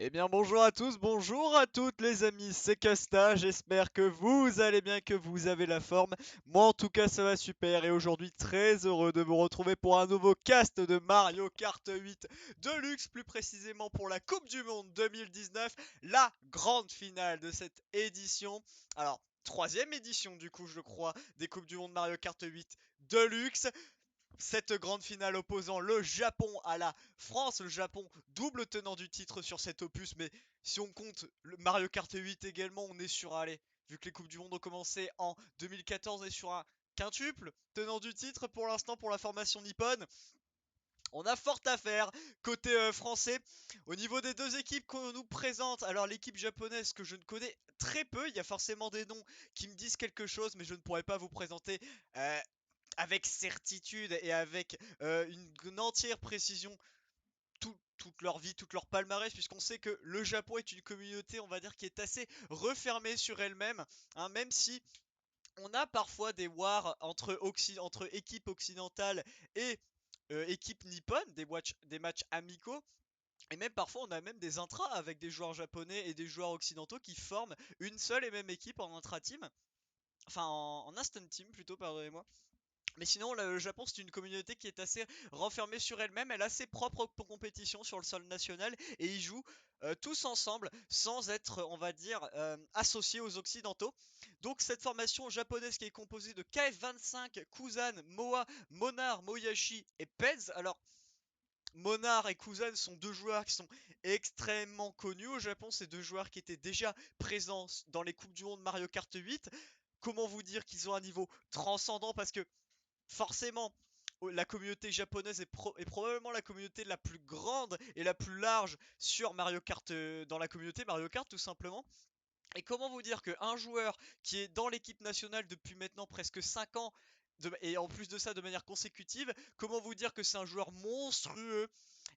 Eh bien bonjour à tous, bonjour à toutes les amis, c'est Casta, j'espère que vous allez bien, que vous avez la forme. Moi en tout cas ça va super et aujourd'hui très heureux de vous retrouver pour un nouveau cast de Mario Kart 8 Deluxe, plus précisément pour la Coupe du Monde 2019, la grande finale de cette édition. Alors, troisième édition du coup je crois des Coupes du Monde Mario Kart 8 Deluxe. Cette grande finale opposant le Japon à la France, le Japon double tenant du titre sur cet opus, mais si on compte le Mario Kart 8 également, on est sur, allez, vu que les Coupes du Monde ont commencé en 2014, on est sur un quintuple tenant du titre pour l'instant pour la formation nippone. On a fort à faire côté français. Au niveau des deux équipes qu'on nous présente, alors l'équipe japonaise que je ne connais très peu, il y a forcément des noms qui me disent quelque chose, mais je ne pourrais pas vous présenter euh, avec certitude et avec une entière précision toute leur vie, toute leur palmarès, puisqu'on sait que le Japon est une communauté, on va dire, qui est assez refermée sur elle-même, hein, même si on a parfois des wars entre équipes occidentales et équipes nippones, des matchs amicaux. Et même parfois on a même des intras avec des joueurs japonais et des joueurs occidentaux qui forment une seule et même équipe en intra-team. Enfin en instant team plutôt, pardonnez-moi. Mais sinon, le Japon, c'est une communauté qui est assez renfermée sur elle-même. Elle a ses propres compétitions sur le sol national et ils jouent tous ensemble sans être, on va dire, associés aux Occidentaux. Donc, cette formation japonaise qui est composée de KF25, Kuzan, Moa, Monar, Moyashi et Pez. Alors, Monar et Kuzan sont deux joueurs qui sont extrêmement connus au Japon. C'est deux joueurs qui étaient déjà présents dans les Coupes du Monde Mario Kart 8. Comment vous dire qu'ils ont un niveau transcendant parce que forcément, la communauté japonaise est probablement la communauté la plus grande et la plus large sur Mario Kart, dans la communauté Mario Kart tout simplement. Et comment vous dire qu'un joueur qui est dans l'équipe nationale depuis maintenant presque 5 ans, et en plus de ça de manière consécutive, comment vous dire que c'est un joueur monstrueux?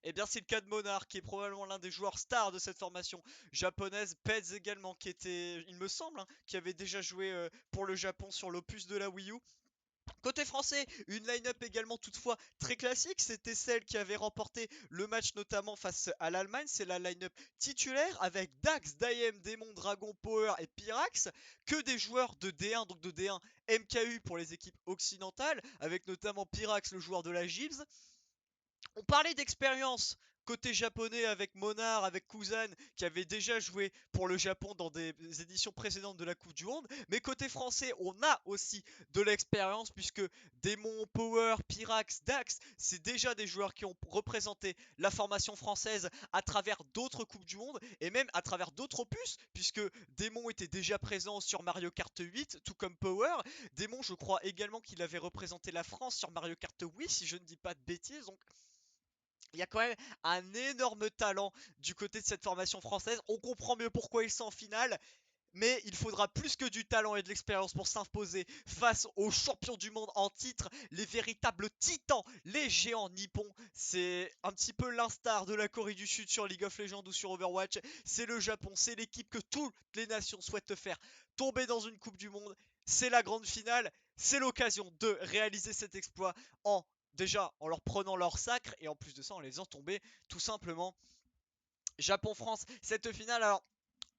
Eh bien c'est le cas de Monarch qui est probablement l'un des joueurs stars de cette formation japonaise. Pez également qui était, il me semble, hein, qui avait déjà joué pour le Japon sur l'opus de la Wii U. Côté français, une line-up également toutefois très classique, c'était celle qui avait remporté le match notamment face à l'Allemagne, c'est la line-up titulaire avec Dax, Daem, Démon, Dragon, Power et Pyrax, que des joueurs de D1, donc de D1 MKU pour les équipes occidentales, avec notamment Pyrax, le joueur de la Gibbs. On parlait d'expérience côté japonais avec Monar, avec Kuzan, qui avait déjà joué pour le Japon dans des éditions précédentes de la Coupe du Monde. Mais côté français, on a aussi de l'expérience, puisque Démon, Power, Pyrax, Dax, c'est déjà des joueurs qui ont représenté la formation française à travers d'autres Coupes du Monde, et même à travers d'autres opus, puisque Démon était déjà présent sur Mario Kart 8, tout comme Power. Démon, je crois également qu'il avait représenté la France sur Mario Kart Wii, si je ne dis pas de bêtises. Donc il y a quand même un énorme talent du côté de cette formation française. On comprend mieux pourquoi ils sont en finale. Mais il faudra plus que du talent et de l'expérience pour s'imposer face aux champions du monde en titre, les véritables titans, les géants nippons. C'est un petit peu l'instar de la Corée du Sud sur League of Legends ou sur Overwatch. C'est le Japon, c'est l'équipe que toutes les nations souhaitent faire tomber dans une Coupe du Monde. C'est la grande finale, c'est l'occasion de réaliser cet exploit en déjà en leur prenant leur sacre et en plus de ça en les faisant tomber tout simplement. Japon-France, cette finale, alors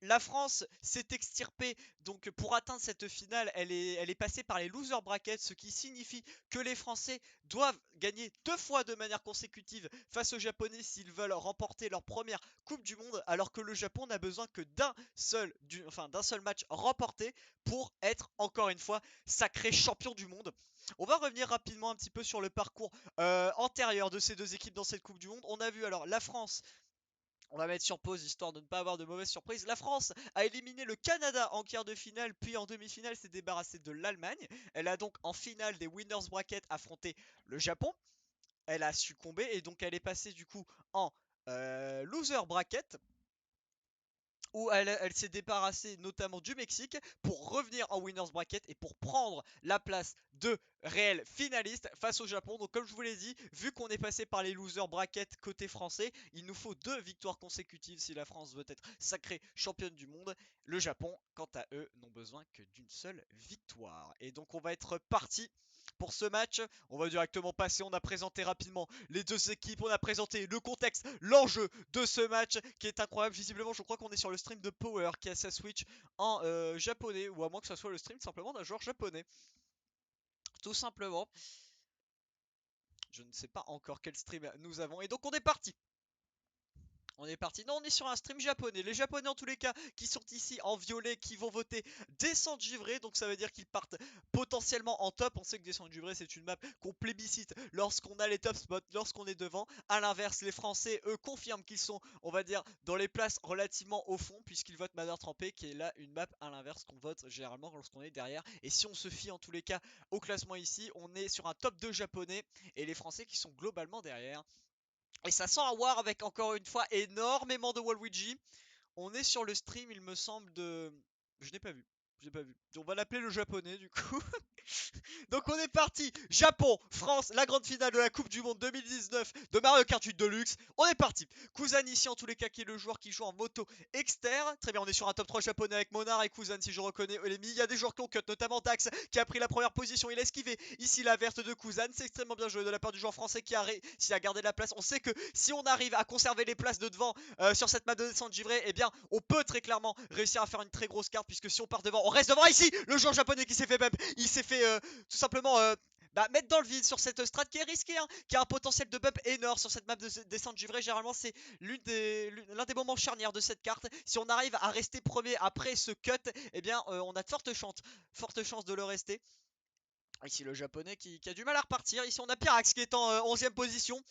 la France s'est extirpée, donc pour atteindre cette finale, elle est passée par les loser brackets, ce qui signifie que les Français doivent gagner deux fois de manière consécutive face aux Japonais s'ils veulent remporter leur première Coupe du Monde, alors que le Japon n'a besoin que d'un seul match remporté pour être encore une fois sacré champion du monde. On va revenir rapidement un petit peu sur le parcours antérieur de ces deux équipes dans cette Coupe du Monde. On a vu alors la France, on va mettre sur pause histoire de ne pas avoir de mauvaises surprises. La France a éliminé le Canada en quart de finale, puis en demi-finale s'est débarrassée de l'Allemagne. Elle a donc en finale des winners bracket affronté le Japon. Elle a succombé et donc elle est passée du coup en loser bracket où elle s'est débarrassée notamment du Mexique pour revenir en winners bracket et pour prendre la place de réel finaliste face au Japon. Donc comme je vous l'ai dit, vu qu'on est passé par les loser bracket côté français, il nous faut 2 victoires consécutives si la France veut être sacrée championne du monde. Le Japon, quant à eux, n'ont besoin que d'une seule victoire. Et donc on va être parti pour ce match. On va directement passer, on a présenté rapidement les deux équipes, on a présenté le contexte, l'enjeu de ce match qui est incroyable. Visiblement, je crois qu'on est sur le stream de Power qui a sa Switch en japonais, ou à moins que ce soit le stream simplement d'un joueur japonais. Tout simplement. Je ne sais pas encore quel stream nous avons. Et donc on est parti. On est parti. Non, on est sur un stream japonais. Les japonais, en tous les cas, qui sont ici en violet, qui vont voter descente givrée. Donc, ça veut dire qu'ils partent potentiellement en top. On sait que descente givrée, c'est une map qu'on plébiscite lorsqu'on a les top spots, lorsqu'on est devant. A l'inverse, les Français, eux, confirment qu'ils sont, on va dire, dans les places relativement au fond, puisqu'ils votent Mother Trempé, qui est là une map à l'inverse qu'on vote généralement lorsqu'on est derrière. Et si on se fie, en tous les cas, au classement ici, on est sur un top 2 japonais et les Français qui sont globalement derrière. Et ça sent à voir avec encore une fois énormément de Waluigi. On est sur le stream, il me semble, de. Je n'ai pas vu. Je n'ai pas vu. On va l'appeler le japonais du coup. Donc on est parti. Japon, France, la grande finale de la Coupe du Monde 2019 de Mario Kart 8 Deluxe. On est parti. Kuzan ici en tous les cas qui est le joueur qui joue en moto externe. Très bien, on est sur un top 3 japonais avec Monar et Kuzan si je reconnais l'ennemi. Il y a des joueurs qui ont cut, notamment Dax qui a pris la première position. Il a esquivé ici la verte de Kuzan. C'est extrêmement bien joué de la part du joueur français qui a réussi à garder la place. On sait que si on arrive à conserver les places de devant sur cette map de descente givrée, eh bien on peut très clairement réussir à faire une très grosse carte puisque si on part devant, on reste devant ici. Le joueur japonais qui s'est fait bump, il s'est fait tout simplement mettre dans le vide sur cette strat qui est risquée, hein, qui a un potentiel de bump énorme sur cette map de descente givrée. Généralement, c'est l'un des moments charnières de cette carte. Si on arrive à rester premier après ce cut, eh bien, on a de fortes chances de le rester. Ici, le japonais qui a du mal à repartir. Ici, on a Pyrax qui est en 11ème position.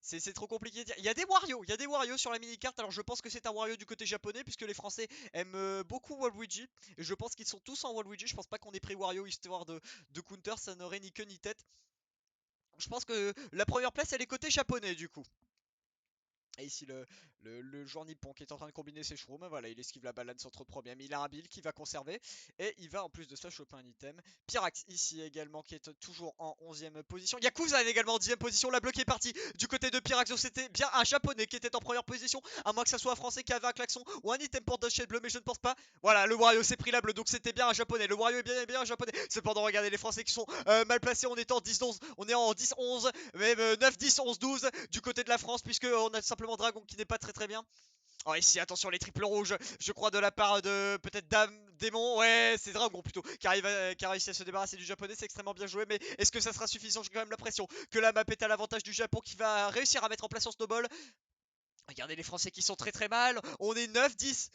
C'est trop compliqué de dire. Il y a des Wario sur la mini-carte. Alors je pense que c'est un Wario du côté japonais puisque les Français aiment beaucoup Waluigi. Et je pense qu'ils sont tous en Waluigi. Je pense pas qu'on ait pris Wario histoire de counter. Ça n'aurait ni queue ni tête. Je pense que la première place elle est côté japonais du coup. Et ici le joueur nippon qui est en train de combiner ses shrooms. Voilà, il esquive la balade centre premier. Mais il a un build qui va conserver. Et il va en plus de ça choper un item. Pyrax ici également qui est toujours en 11ème position. Il y a Kuzan également en 10ème position. La bloc est partie du côté de Pyrax. Donc c'était bien un japonais qui était en première position. À moins que ça soit un français qui avait un klaxon ou un item pour Dust Shade bleu. Mais je ne pense pas. Voilà, le Wario s'est pris la bleue. Donc c'était bien un japonais. Le Wario est bien un japonais. Cependant, regardez les français qui sont mal placés. On est en 10-11. On est en 10-11. Même 9-10, 11-12 du côté de la France. Puisque on a simplement Dragon qui n'est pas très bien. Oh ici attention les triples rouges, je crois de la part de peut-être Dame, Démon, ouais c'est Dragon plutôt, qui a réussi à se débarrasser du japonais, c'est extrêmement bien joué, mais est-ce que ça sera suffisant? J'ai quand même l'impression que la map est à l'avantage du Japon qui va réussir à mettre en place son snowball. Regardez les Français qui sont très mal. On est 9, 10,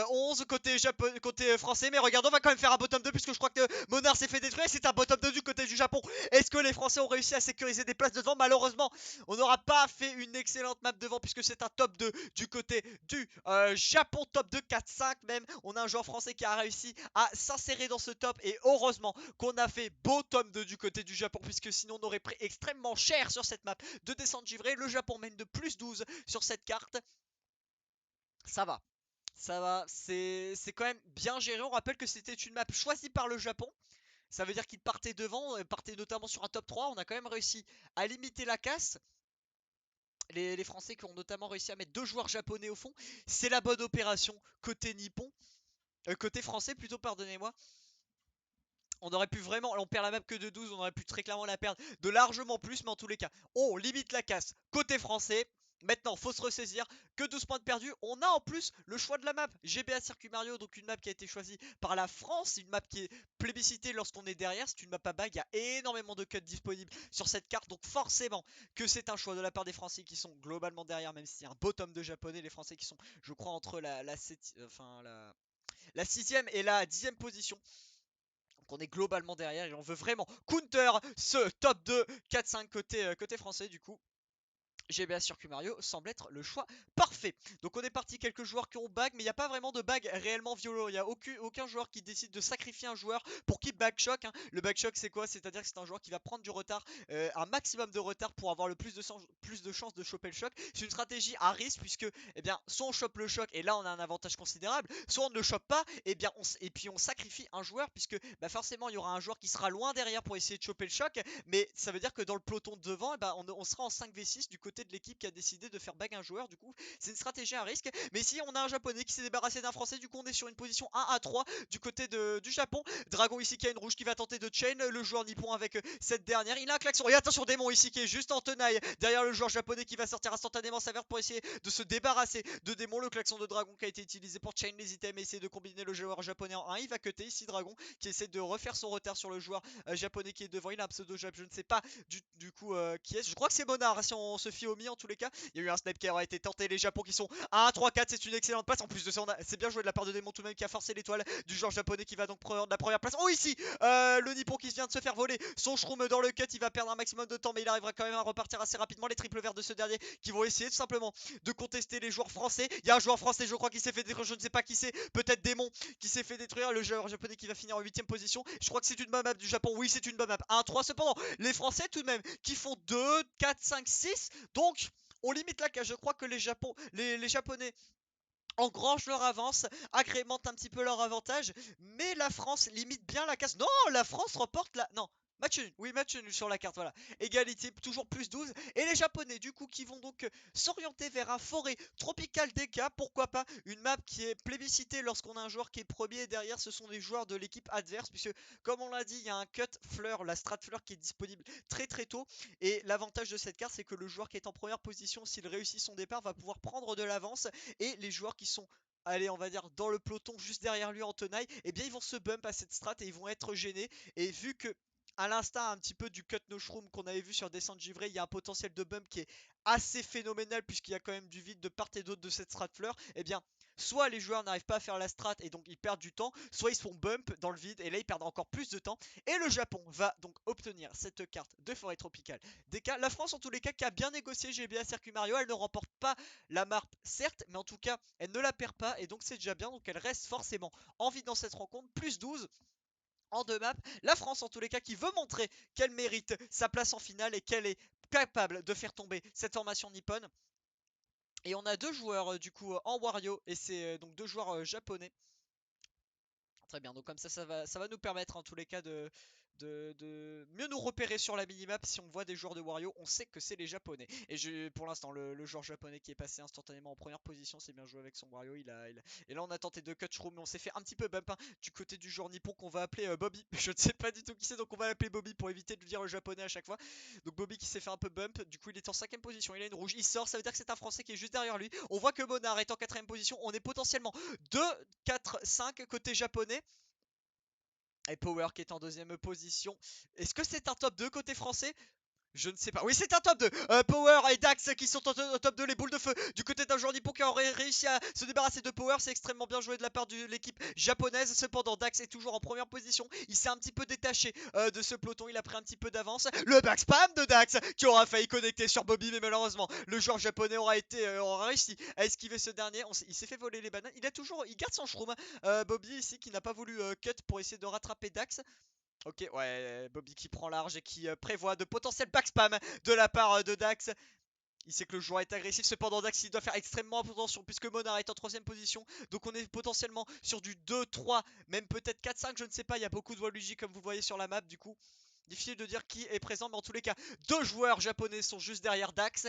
11 côté français. Mais regardez, on va quand même faire un bottom 2 puisque je crois que Monard s'est fait détruire. C'est un bottom 2 du côté du Japon. Est-ce que les Français ont réussi à sécuriser des places devant? Malheureusement, on n'aura pas fait une excellente map devant puisque c'est un top 2 du côté du Japon. Top 2, 4, 5 même. On a un joueur français qui a réussi à s'insérer dans ce top. Et heureusement qu'on a fait bottom 2 du côté du Japon puisque sinon on aurait pris extrêmement cher sur cette map de descente givrée. Le Japon mène de plus 12 sur cette carte. Ça va. Ça va, c'est quand même bien géré. On rappelle que c'était une map choisie par le Japon. Ça veut dire qu'il partait devant, partait notamment sur un top 3. On a quand même réussi à limiter la casse. Les Français qui ont notamment réussi à mettre 2 joueurs japonais au fond. C'est la bonne opération côté nippon. Côté français plutôt, pardonnez-moi. On aurait pu vraiment, on perd la map que de 12, on aurait pu très clairement la perdre de largement plus, mais en tous les cas, on limite la casse côté français. Maintenant, faut se ressaisir, que 12 points de perdus. On a en plus le choix de la map. GBA Circuit Mario, donc une map qui a été choisie par la France. Une map qui est plébiscitée lorsqu'on est derrière. C'est une map à bague. Il y a énormément de cuts disponibles sur cette carte. Donc forcément que c'est un choix de la part des Français qui sont globalement derrière. Même s'il y a un bottom de japonais. Les Français qui sont, je crois, entre la 6ème et la 10ème position. Donc on est globalement derrière et on veut vraiment counter ce top 2 4-5 côté français du coup. GBA Circuit Mario semble être le choix parfait. Donc on est parti, quelques joueurs qui ont bag, mais il n'y a pas vraiment de bag réellement violent. Il n'y a aucun joueur qui décide de sacrifier un joueur pour qu'il backshock. Hein. Le backshock c'est quoi? C'est-à-dire que c'est un joueur qui va prendre du retard, un maximum de retard pour avoir le plus de chances de choper le choc. C'est une stratégie à risque puisque eh bien, soit on chope le choc et là on a un avantage considérable, soit on ne le chope pas et, bien, et puis on sacrifie un joueur puisque bah, forcément il y aura un joueur qui sera loin derrière pour essayer de choper le choc. Mais ça veut dire que dans le peloton de devant, eh ben, on sera en 5v6 du côté de l'équipe qui a décidé de faire bag un joueur. Du coup, c'est une stratégie à risque. Mais si on a un japonais qui s'est débarrassé d'un français, du coup, on est sur une position 1 à 3 du côté du Japon. Dragon ici qui a une rouge qui va tenter de chain le joueur nippon avec cette dernière. Il a un klaxon. Et attention, Démon ici qui est juste en tenaille derrière le joueur japonais qui va sortir instantanément sa verte pour essayer de se débarrasser de Démon. Le klaxon de Dragon qui a été utilisé pour chain les items et essayer de combiner le joueur japonais en 1. Il va cutter ici Dragon qui essaie de refaire son retard sur le joueur japonais qui est devant. Il a un pseudo jab, je ne sais pas du coup qui est. Je crois que c'est Monard hein, si on se fie au mi en tous les cas. Il y a eu un snipe qui aura été tenté. Les Japons qui sont à 1, 3, 4. C'est une excellente passe. En plus de ça, c'est bien joué de la part de Démon tout de même qui a forcé l'étoile du joueur japonais qui va donc prendre la première place. Oh, ici le Nippon qui vient de se faire voler son shroom dans le cut. Il va perdre un maximum de temps, mais il arrivera quand même à repartir assez rapidement. Les triples verts de ce dernier qui vont essayer tout simplement de contester les joueurs français. Il y a un joueur français, je crois, qui s'est fait détruire. Je ne sais pas qui c'est. Peut-être Démon qui s'est fait détruire. Le joueur japonais qui va finir en 8ème position. Je crois que c'est une bonne map du Japon. Oui, c'est une bonne map. 1-3 cependant. Les Français tout de même qui font 2, 4, 5, 6. Donc on limite la cage. Je crois que les Japonais engrangent leur avance, agrémentent un petit peu leur avantage, mais la France limite bien la casse. Non, la France remporte la... Non, match nul, oui match nul sur la carte, voilà. Égalité, toujours plus 12. Et les Japonais du coup qui vont donc s'orienter vers un forêt tropical DK, pourquoi pas une map qui est plébiscitée lorsqu'on a un joueur qui est premier et derrière ce sont des joueurs de l'équipe adverse, puisque comme on l'a dit, il y a un cut fleur, la strat fleur qui est disponible très très tôt. Et l'avantage de cette carte c'est que le joueur qui est en première position, s'il réussit son départ, va pouvoir prendre de l'avance et les joueurs qui sont allez on va dire dans le peloton juste derrière lui en tenaille, eh bien ils vont se bump à cette strat et ils vont être gênés. Et vu que à l'instar un petit peu du cut no shroom qu'on avait vu sur Descente Givré, il y a un potentiel de bump qui est assez phénoménal puisqu'il y a quand même du vide de part et d'autre de cette strat fleur, eh bien soit les joueurs n'arrivent pas à faire la strat et donc ils perdent du temps, soit ils se font bump dans le vide et là ils perdent encore plus de temps. Et le Japon va donc obtenir cette carte de forêt tropicale DK. La France en tous les cas qui a bien négocié GBA Circuit Mario, elle ne remporte pas la map certes, mais en tout cas elle ne la perd pas et donc c'est déjà bien, donc elle reste forcément en vie dans cette rencontre, plus 12 en 2 maps. La France en tous les cas qui veut montrer qu'elle mérite sa place en finale et qu'elle est capable de faire tomber cette formation nippone. Et on a deux joueurs du coup en Wario et c'est donc deux joueurs japonais. Très bien, donc comme ça va nous permettre en tous les cas de mieux nous repérer sur la minimap. Si on voit des joueurs de Wario, on sait que c'est les japonais. Et pour l'instant, le joueur japonais qui est passé instantanément en première position, c'est bien joué avec son Wario. Et là, on a tenté de cut shroom, mais on s'est fait un petit peu bump hein, du côté du joueur nippon qu'on va appeler Bobby. Je ne sais pas du tout qui c'est, donc on va l'appeler Bobby pour éviter de lui dire le japonais à chaque fois. Donc Bobby qui s'est fait un peu bump, du coup il est en 5ème position, il a une rouge, il sort, ça veut dire que c'est un français qui est juste derrière lui. On voit que Monard est en 4ème position, on est potentiellement 2, 4, 5 côté japonais. Et Power qui est en 2ème position. Est-ce que c'est un top 2 côté français? Je ne sais pas. Oui, c'est un top 2. Power et Dax qui sont au top 2. Les boules de feu du côté d'un joueur nippon qui aurait réussi à se débarrasser de Power. C'est extrêmement bien joué de la part de l'équipe japonaise. Cependant, Dax est toujours en première position. Il s'est un petit peu détaché de ce peloton. Il a pris un petit peu d'avance. Le back spam de Dax qui aura failli connecter sur Bobby. Mais malheureusement, le joueur japonais aura réussi à esquiver ce dernier. Il s'est fait voler les bananes. Il garde son shroom. Bobby ici qui n'a pas voulu cut pour essayer de rattraper Dax. Ok, ouais, Bobby qui prend large et qui prévoit de potentiels backspam de la part de Dax. Il sait que le joueur est agressif, cependant Dax il doit faire extrêmement attention puisque Monard est en 3ème position. Donc on est potentiellement sur du 2, 3, même peut-être 4, 5, je ne sais pas. Il y a beaucoup de Waluigi comme vous voyez sur la map du coup. Difficile de dire qui est présent, mais en tous les cas, deux joueurs japonais sont juste derrière Dax.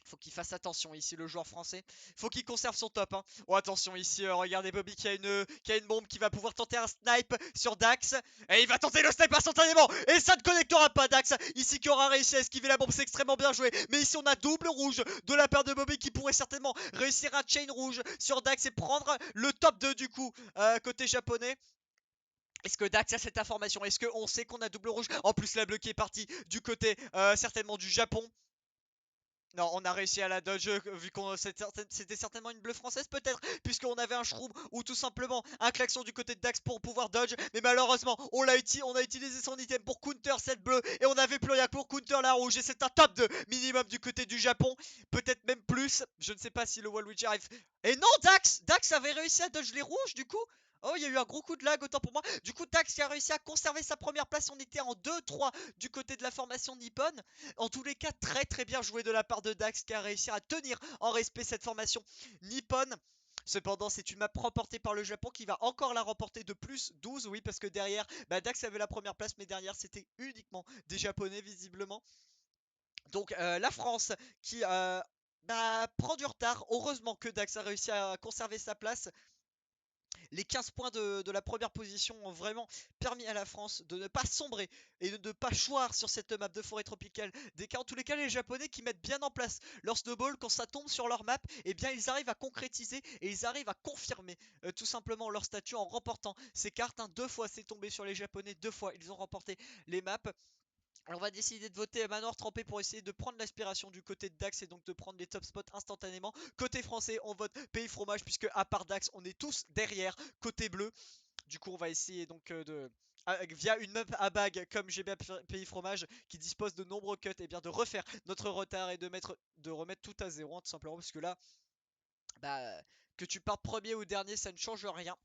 Faut qu'il fasse attention ici le joueur français. Faut qu'il conserve son top hein. Oh attention ici regardez Bobby qui a une bombe qui va pouvoir tenter un snipe sur Dax. Et il va tenter le snipe instantanément. Et ça ne connectera pas Dax. Ici qui aura réussi à esquiver la bombe. C'est extrêmement bien joué. Mais ici on a double rouge de la part de Bobby qui pourrait certainement réussir un chain rouge sur Dax et prendre le top 2 du coup côté japonais. Est-ce que Dax a cette information? Est-ce qu'on sait qu'on a double rouge? En plus la bleue qui est partie du côté certainement du Japon. Non, on a réussi à la dodge vu qu'on c'était certainement une bleue française peut-être puisqu'on avait un shroom ou tout simplement un klaxon du côté de Dax pour pouvoir dodge mais malheureusement on a utilisé son item pour counter cette bleue et on avait plus rien pour counter la rouge et c'est un top 2 minimum du côté du Japon, peut-être même plus, je ne sais pas si le wall witch arrive. Et non, Dax avait réussi à dodge les rouges du coup. Oh, il y a eu un gros coup de lag, autant pour moi. Du coup, Dax qui a réussi à conserver sa première place. On était en 2-3 du côté de la formation Nippon. En tous les cas, très très bien joué de la part de Dax qui a réussi à tenir en respect cette formation Nippon. Cependant, c'est une map remportée par le Japon qui va encore la remporter de plus 12. Oui, parce que derrière, Dax avait la première place, mais derrière, c'était uniquement des Japonais visiblement. Donc la France qui prend du retard. Heureusement que Dax a réussi à conserver sa place. Les 15 points de la première position ont vraiment permis à la France de ne pas sombrer et de ne pas choir sur cette map de forêt tropicale. Des cas, en tous les cas, les Japonais qui mettent bien en place leur snowball quand ça tombe sur leur map, eh bien ils arrivent à concrétiser et ils arrivent à confirmer tout simplement leur statut en remportant ces cartes. Hein. 2 fois c'est tombé sur les Japonais, 2 fois ils ont remporté les maps. Alors on va décider de voter Manoir trempé pour essayer de prendre l'aspiration du côté de Dax et donc de prendre les top spots instantanément. Côté français, on vote Pays Fromage puisque à part Dax, on est tous derrière côté bleu. Du coup, on va essayer donc via une map à bag comme GB Pays Fromage qui dispose de nombreux cuts et bien de refaire notre retard et de remettre tout à zéro hein, tout simplement parce que là que tu partes premier ou dernier ça ne change rien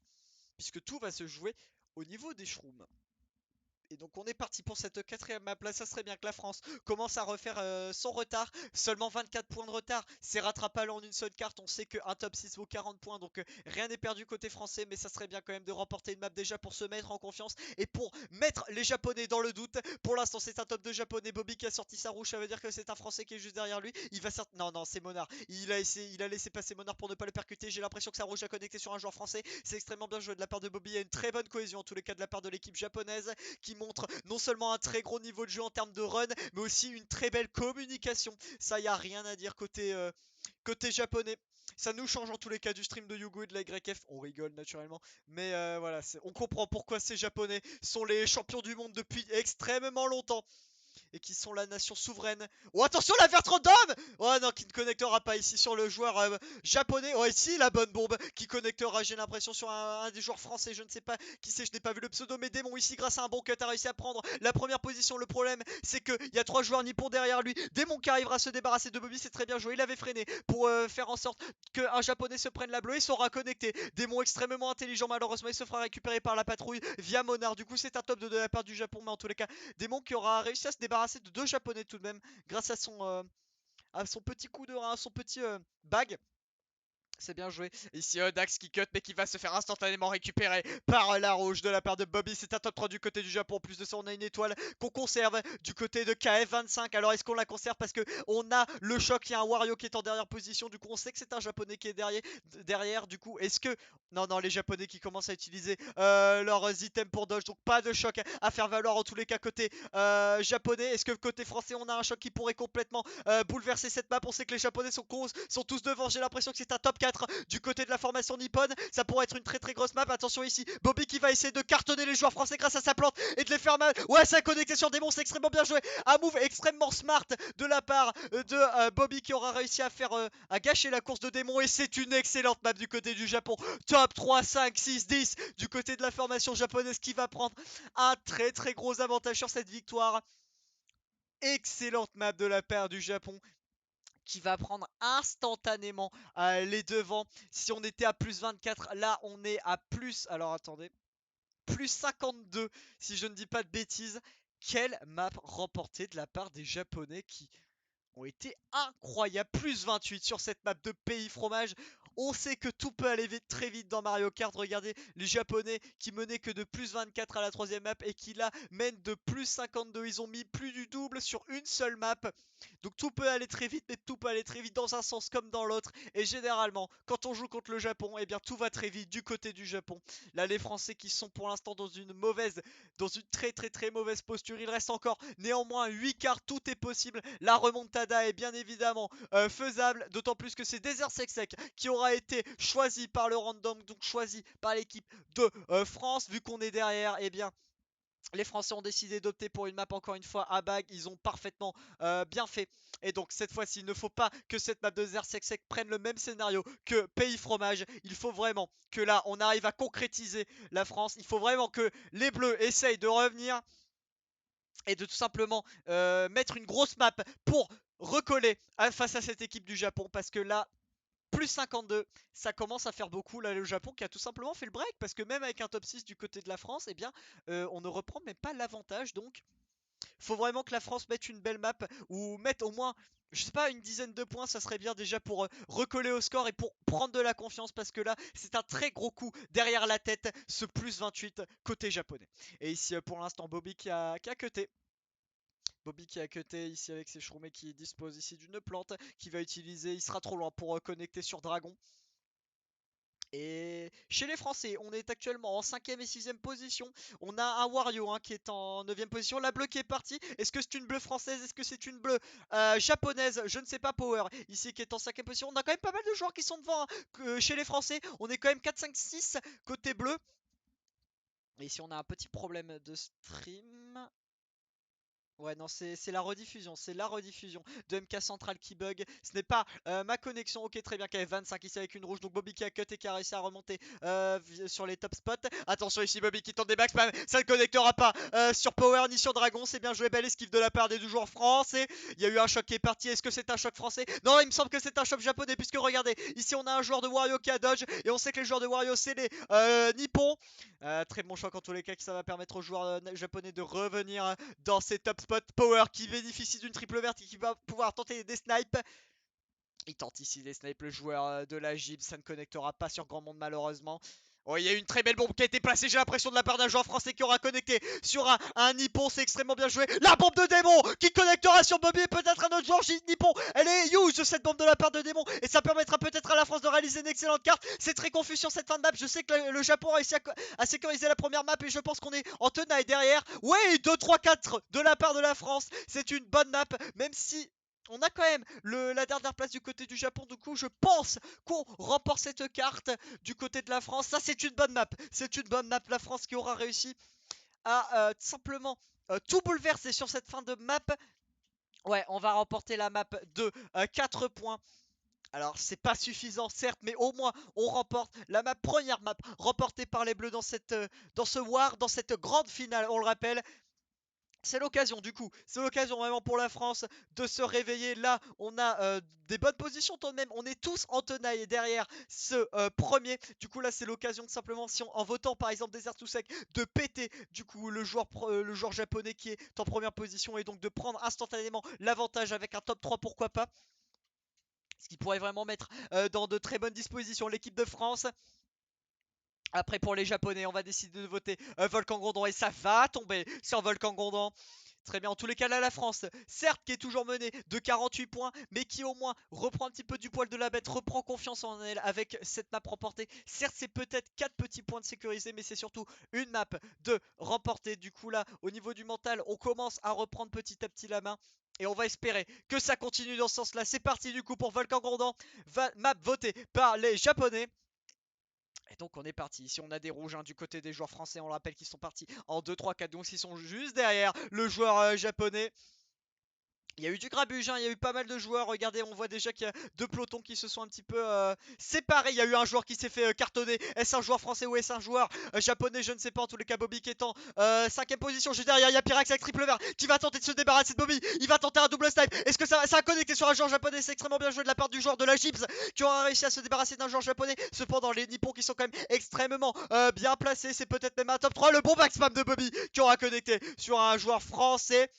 puisque tout va se jouer au niveau des shrooms. Et donc on est parti pour cette quatrième map là, ça serait bien que la France commence à refaire son retard. Seulement 24 points de retard, c'est rattrapable en une seule carte. On sait qu'un top 6 vaut 40 points, donc rien n'est perdu côté français. Mais ça serait bien quand même de remporter une map déjà pour se mettre en confiance et pour mettre les Japonais dans le doute. Pour l'instant c'est un top 2 japonais, Bobby qui a sorti sa rouge, ça veut dire que c'est un français qui est juste derrière lui. Il va certes... Non, non, c'est Monard. Il a laissé passer Monard pour ne pas le percuter. J'ai l'impression que sa rouge a connecté sur un joueur français. C'est extrêmement bien joué de la part de Bobby. Il y a une très bonne cohésion en tous les cas de la part de l'équipe japonaise qui montre non seulement un très gros niveau de jeu en termes de run, mais aussi une très belle communication. Ça, y a rien à dire côté japonais. Ça nous change en tous les cas du stream de Yugo et de la YF. On rigole naturellement. Mais voilà, on comprend pourquoi ces japonais sont les champions du monde depuis extrêmement longtemps et qui sont la nation souveraine. Oh attention la verte random. Oh non, qui ne connectera pas ici sur le joueur japonais. Oh ici la bonne bombe qui connectera, j'ai l'impression, sur un des joueurs français. Je ne sais pas qui c'est, je n'ai pas vu le pseudo, mais Démon ici grâce à un bon cut a réussi à prendre la première position. Le problème c'est qu'il y a 3 joueurs nippons derrière lui. Démon qui arrivera à se débarrasser de Bobby, c'est très bien joué. Il avait freiné pour faire en sorte qu'un japonais se prenne la bleue et sera connecté. Démon extrêmement intelligent, malheureusement il se fera récupérer par la patrouille via Monard. Du coup c'est un top de la part du Japon, mais en tous les cas Démon qui aura réussi à se débarrasser de 2 japonais tout de même grâce à son petit coup de rein, son petit bag. C'est bien joué. Ici Dax qui cut mais qui va se faire instantanément récupérer par la rouge de la part de Bobby. C'est un top 3 du côté du Japon. En plus de ça, on a une étoile qu'on conserve du côté de KF25. Alors est-ce qu'on la conserve parce que on a le choc, il y a un Wario qui est en dernière position. Du coup, on sait que c'est un japonais qui est derrière. Du coup, est-ce que... Non, non, les japonais qui commencent à utiliser leurs items pour dodge. Donc pas de choc à faire valoir en tous les cas côté japonais. Est-ce que côté français, on a un choc qui pourrait complètement bouleverser cette map? On sait que les japonais sont tous devant. J'ai l'impression que c'est un top 4 du côté de la formation Nippon. Ça pourrait être une très très grosse map. Attention ici, Bobby qui va essayer de cartonner les joueurs français grâce à sa plante et de les faire mal. Ouais, ça a connecté sur Démon, c'est extrêmement bien joué. Un move extrêmement smart de la part de Bobby qui aura réussi à gâcher la course de Démon. Et c'est une excellente map du côté du Japon. Top 3, 5, 6, 10 du côté de la formation japonaise qui va prendre un très très gros avantage sur cette victoire. Excellente map de la part du Japon qui va prendre instantanément les devants. Si on était à plus 24, là on est à plus... Alors attendez. Plus 52 si je ne dis pas de bêtises. Quelle map remportée de la part des Japonais qui ont été incroyables. Plus 28 sur cette map de Pays Fromage. On sait que tout peut aller vite, très vite dans Mario Kart. Regardez les Japonais qui menaient que de plus 24 à la troisième map et qui là mènent de plus 52. Ils ont mis plus du double sur une seule map. Donc tout peut aller très vite, mais tout peut aller très vite dans un sens comme dans l'autre. Et généralement, quand on joue contre le Japon, eh bien tout va très vite du côté du Japon. Là, les Français qui sont pour l'instant dans une très très très mauvaise posture. Il reste encore néanmoins 8 cartes, tout est possible. La remontada est bien évidemment faisable, d'autant plus que c'est Desert Sec qui aura été choisi par le random, donc choisi par l'équipe de France. Vu qu'on est derrière, eh bien Les Français ont décidé d'opter pour une map encore une fois à bague, ils ont parfaitement bien fait. Et donc cette fois-ci, il ne faut pas que cette map de Zersexek prenne le même scénario que Pays Fromage. Il faut vraiment que là, on arrive à concrétiser la France. Il faut vraiment que les Bleus essayent de revenir et de tout simplement mettre une grosse map pour recoller face à cette équipe du Japon. Parce que là, plus 52, ça commence à faire beaucoup. Là, le Japon qui a tout simplement fait le break. Parce que même avec un top 6 du côté de la France, eh bien, on ne reprend même pas l'avantage. Donc, faut vraiment que la France mette une belle map ou mette au moins, je sais pas, une dizaine de points. Ça serait bien déjà pour recoller au score et pour prendre de la confiance. Parce que là, c'est un très gros coup derrière la tête, ce plus 28 côté japonais. Et ici, pour l'instant, Bobby qui a cuté. Bobby qui a cuté ici avec ses shroomés qui dispose ici d'une plante qui va utiliser. Il sera trop loin pour connecter sur Dragon. Et chez les Français, on est actuellement en 5ème et 6ème position. On a un Wario qui est en 9ème position. La bleue qui est partie. Est-ce que c'est une bleue française? Est-ce que c'est une bleue japonaise? Je ne sais pas. Power ici qui est en 5ème position. On a quand même pas mal de joueurs qui sont devant chez les Français. On est quand même 4, 5, 6 côté bleu. Et ici on a un petit problème de stream. Ouais, non, c'est la rediffusion, c'est la rediffusion de MK Central qui bug. Ce n'est pas ma connexion. Ok, très bien, KF25 ici avec une rouge. Donc Bobby qui a cut et qui a réussi à remonter sur les top spots. Attention ici, Bobby qui tente des back spam. Ça ne connectera pas sur Power ni sur Dragon. C'est bien joué, belle esquive de la part des deux joueurs français. Il y a eu un choc qui est parti. Est-ce que c'est un choc français? Non, il me semble que c'est un choc japonais. Puisque regardez, ici on a un joueur de Wario qui a dodge. Et on sait que les joueurs de Wario, c'est les Nippons. Très bon choc en tous les cas, qui ça va permettre aux joueurs japonais de revenir dans ces top spots. Power qui bénéficie d'une triple verte et qui va pouvoir tenter des snipes. Il tente ici des snipes, le joueur de la Gib. Ça ne connectera pas sur grand monde malheureusement. Oh, il y a eu une très belle bombe qui a été placée, j'ai l'impression, de la part d'un joueur français qui aura connecté sur un Nippon. C'est extrêmement bien joué. La bombe de démon qui connectera sur Bobby et peut-être un autre joueur Nippon. Elle est huge cette bombe de la part de démon. Et ça permettra peut-être à la France de réaliser une excellente carte. C'est très confus sur cette fin de map. Je sais que le Japon a réussi à sécuriser la première map et je pense qu'on est en tenaille derrière. Oui, 2, 3, 4 de la part de la France. C'est une bonne map, même si on a quand même la dernière place du côté du Japon. Du coup, je pense qu'on remporte cette carte du côté de la France. Ça, c'est une bonne map. C'est une bonne map. La France qui aura réussi à simplement tout bouleverser sur cette fin de map. Ouais, on va remporter la map de 4 points. Alors, c'est pas suffisant, certes, mais au moins, on remporte la map, première map remportée par les Bleus dans ce War, dans cette grande finale, on le rappelle. C'est l'occasion du coup, c'est l'occasion vraiment pour la France de se réveiller. Là, on a des bonnes positions tout de même. On est tous en tenaille derrière ce premier. Du coup, là, c'est l'occasion de simplement, si en votant par exemple Desert to Sec, de péter du coup le joueur japonais qui est en première position et donc de prendre instantanément l'avantage avec un top 3, pourquoi pas. Ce qui pourrait vraiment mettre dans de très bonnes dispositions l'équipe de France. Après pour les Japonais, on va décider de voter Volcan Gondon et ça va tomber sur Volcan Gondon. Très bien, en tous les cas là la France, certes qui est toujours menée de 48 points, mais qui au moins reprend un petit peu du poil de la bête, reprend confiance en elle avec cette map remportée. Certes c'est peut-être 4 petits points de sécuriser, mais c'est surtout une map de remporter. Du coup là, au niveau du mental, on commence à reprendre petit à petit la main. Et on va espérer que ça continue dans ce sens-là. C'est parti du coup pour Volcan Gondon, map votée par les Japonais. Et donc on est parti, ici on a des rouges du côté des joueurs français, on le rappelle qu'ils sont partis en 2-3-4, donc ils sont juste derrière le joueur japonais. Il y a eu du grabuge, il y a eu pas mal de joueurs. Regardez, on voit déjà qu'il y a deux pelotons qui se sont un petit peu séparés. Il y a eu un joueur qui s'est fait cartonner. Est-ce un joueur français ou est-ce un joueur japonais? Je ne sais pas. En tous les cas, Bobby qui est en 5ème position. Juste derrière, il y a Pyrax avec triple vert qui va tenter de se débarrasser de Bobby. Il va tenter un double snipe. Est-ce que ça a connecté sur un joueur japonais? C'est extrêmement bien joué de la part du joueur de la Gibbs qui aura réussi à se débarrasser d'un joueur japonais. Cependant, les Nippons qui sont quand même extrêmement bien placés. C'est peut-être même un top 3. Le bon back spam de Bobby qui aura connecté sur un joueur français.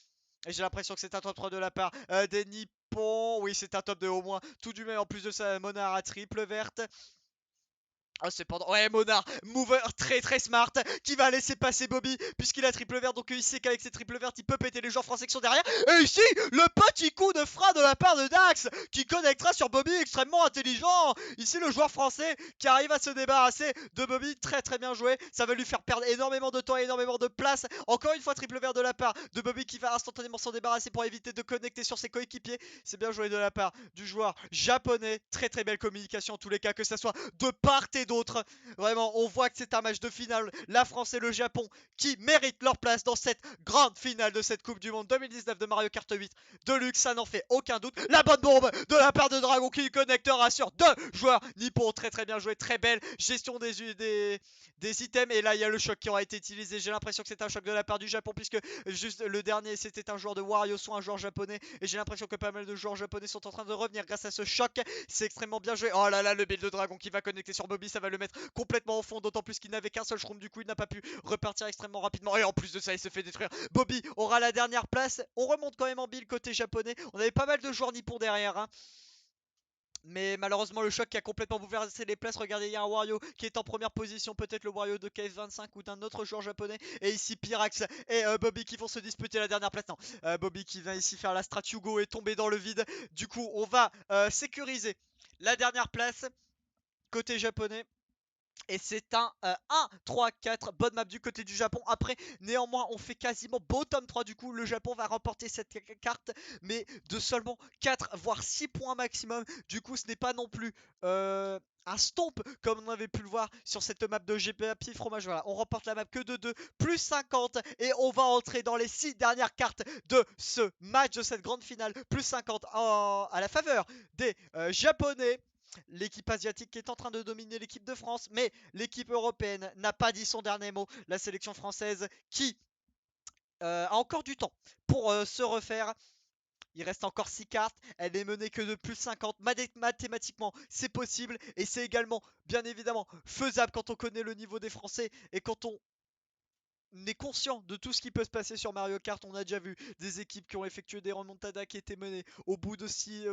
Et j'ai l'impression que c'est un top 3 de la part des Nippons. Oui, c'est un top 2 au moins. Tout du même en plus de ça, Monard à triple verte. Oh, cependant, ouais, Monard, mover très très smart, qui va laisser passer Bobby, puisqu'il a triple vert, donc il sait qu'avec ses triple vertes, il peut péter les joueurs français qui sont derrière. Et ici, le petit coup de frein de la part de Dax, qui connectera sur Bobby, extrêmement intelligent. Ici, le joueur français qui arrive à se débarrasser de Bobby, très très bien joué. Ça va lui faire perdre énormément de temps et énormément de place. Encore une fois, triple vert de la part de Bobby, qui va instantanément s'en débarrasser pour éviter de connecter sur ses coéquipiers. C'est bien joué de la part du joueur japonais. Très très belle communication en tous les cas, que ça soit de part et et d'autres. Vraiment, on voit que c'est un match de finale. La France et le Japon qui méritent leur place dans cette grande finale de cette Coupe du Monde 2019 de Mario Kart 8 de luxe, ça n'en fait aucun doute. La bonne bombe de la part de Dragon qui connectera sur deux joueurs nippons. Très très bien joué, très belle gestion des items. Et là, il y a le choc qui aura été utilisé. J'ai l'impression que c'est un choc de la part du Japon, puisque juste le dernier, c'était un joueur de Wario, soit un joueur japonais. Et j'ai l'impression que pas mal de joueurs japonais sont en train de revenir grâce à ce choc. C'est extrêmement bien joué. Oh là là, le build de Dragon qui va connecter sur Bobby, ça va le mettre complètement au fond. D'autant plus qu'il n'avait qu'un seul shroom, du coup, il n'a pas pu repartir extrêmement rapidement. Et en plus de ça, il se fait détruire. Bobby aura la dernière place. On remonte quand même en build côté japonais. On avait pas mal de joueurs nippons derrière, hein. Mais malheureusement le choc qui a complètement bouleversé les places. Regardez, il y a un Wario qui est en première position. Peut-être le Wario de KS25 ou d'un autre joueur japonais. Et ici Pyrax et Bobby qui vont se disputer la dernière place. Non, Bobby qui vient ici faire la strat Hugo et tomber dans le vide. Du coup on va sécuriser la dernière place côté japonais. Et c'est un 1-3-4, bonne map du côté du Japon. Après, néanmoins, on fait quasiment bottom 3. Du coup, le Japon va remporter cette carte, mais de seulement 4, voire 6 points maximum. Du coup, ce n'est pas non plus un stomp, comme on avait pu le voir sur cette map de GPA Petit Fromage. Voilà, on remporte la map que de 2, plus 50. Et on va entrer dans les 6 dernières cartes de ce match, de cette grande finale. Plus 50 à la faveur des Japonais. L'équipe asiatique qui est en train de dominer l'équipe de France, mais l'équipe européenne n'a pas dit son dernier mot. La sélection française qui a encore du temps pour se refaire. Il reste encore 6 cartes, elle est menée que de plus 50. Mathématiquement, c'est possible et c'est également, bien évidemment, faisable quand on connaît le niveau des Français et quand on est conscient de tout ce qui peut se passer sur Mario Kart. On a déjà vu des équipes qui ont effectué des remontadas qui étaient menées au bout de 6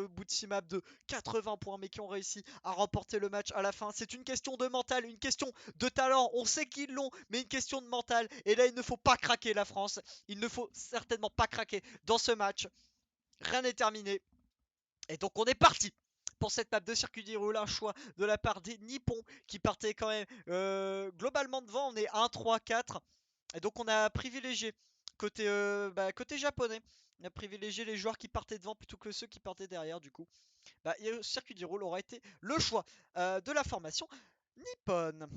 maps de 80 points, mais qui ont réussi à remporter le match à la fin. C'est une question de mental, une question de talent. On sait qu'ils l'ont, mais une question de mental. Et là, il ne faut pas craquer la France. Il ne faut certainement pas craquer dans ce match. Rien n'est terminé. Et donc, on est parti pour cette map de circuit d'Hyrule, un choix de la part des Nippons qui partaient quand même globalement devant. On est 1, 3, 4. Et donc on a privilégié côté japonais. On a privilégié les joueurs qui partaient devant plutôt que ceux qui partaient derrière. Du coup, le circuit d'Hyrule aura été le choix de la formation Nippon.